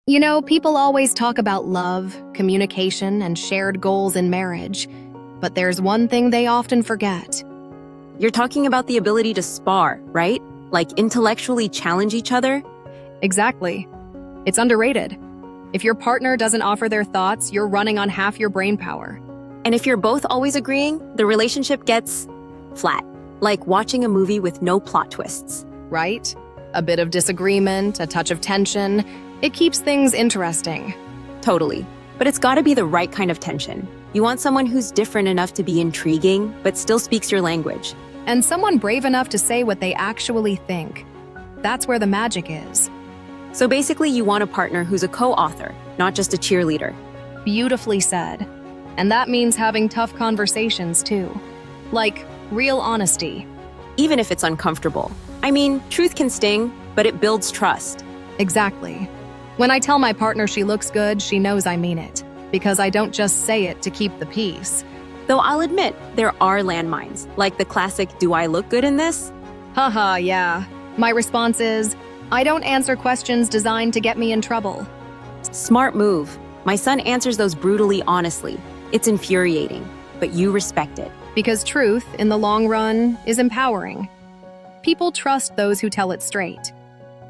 You know, people always talk about love, communication, and shared goals in marriage, but there's one thing they often forget. You're talking about the ability to spar, right? Like intellectually challenge each other? Exactly. It's underrated. If your partner doesn't offer their thoughts, you're running on half your brain power. And if you're both always agreeing, the relationship gets flat, like watching a movie with no plot twists. Right? A bit of disagreement, a touch of tension. It keeps things interesting. Totally. But it's gotta be the right kind of tension. You want someone who's different enough to be intriguing, but still speaks your language. And someone brave enough to say what they actually think. That's where the magic is. So basically, you want a partner who's a co-author, not just a cheerleader. Beautifully said. And that means having tough conversations, too. Like, real honesty. Even if it's uncomfortable. I mean, truth can sting, but it builds trust. Exactly. When I tell my partner she looks good, she knows I mean it. Because I don't just say it to keep the peace. Though I'll admit, there are landmines, like the classic, "Do I look good in this?" Haha, yeah. My response is, I don't answer questions designed to get me in trouble. Smart move. My son answers those brutally honestly. It's infuriating, but you respect it. Because truth, in the long run, is empowering. People trust those who tell it straight.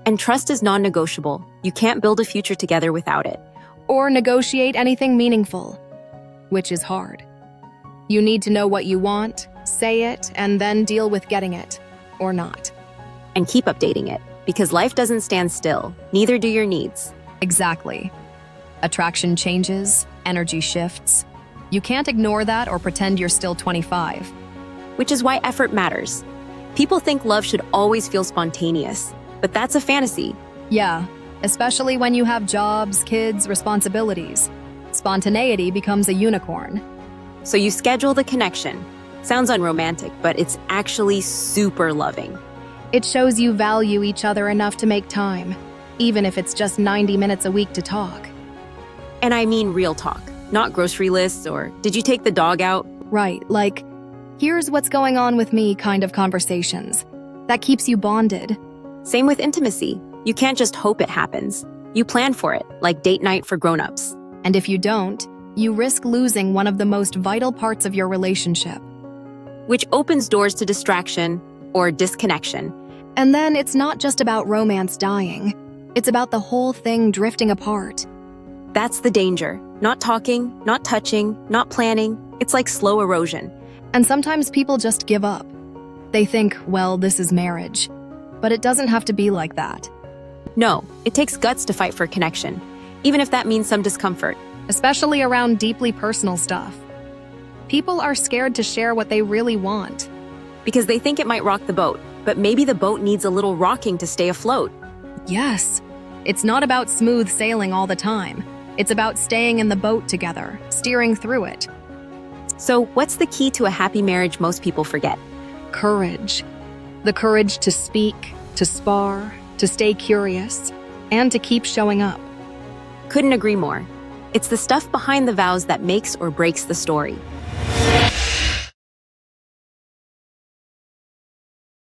And trust is non-negotiable. You can't build a future together without it. Or negotiate anything meaningful, which is hard. You need to know what you want, say it, and then deal with getting it, or not. And keep updating it, because life doesn't stand still. Neither do your needs. Exactly. Attraction changes, energy shifts. You can't ignore that or pretend you're still 25. Which is why effort matters. People think love should always feel spontaneous, but that's a fantasy. Yeah, especially when you have jobs, kids, responsibilities. Spontaneity becomes a unicorn. So you schedule the connection. Sounds unromantic, but it's actually super loving. It shows you value each other enough to make time, even if it's just 90 minutes a week to talk. And I mean real talk, not grocery lists or "did you take the dog out?" Right, like, here's what's going on with me kind of conversations. That keeps you bonded. Same with intimacy. You can't just hope it happens. You plan for it, like date night for grown-ups. And if you don't, you risk losing one of the most vital parts of your relationship. Which opens doors to distraction or disconnection. And then it's not just about romance dying. It's about the whole thing drifting apart. That's the danger. Not talking, not touching, not planning. It's like slow erosion. And sometimes people just give up. They think, well, this is marriage. But it doesn't have to be like that. No, it takes guts to fight for connection, even if that means some discomfort. Especially around deeply personal stuff. People are scared to share what they really want. Because they think it might rock the boat, but maybe the boat needs a little rocking to stay afloat. Yes, it's not about smooth sailing all the time. It's about staying in the boat together, steering through it. So what's the key to a happy marriage most people forget? Courage. The courage to speak, to spar, to stay curious, and to keep showing up. Couldn't agree more. It's the stuff behind the vows that makes or breaks the story.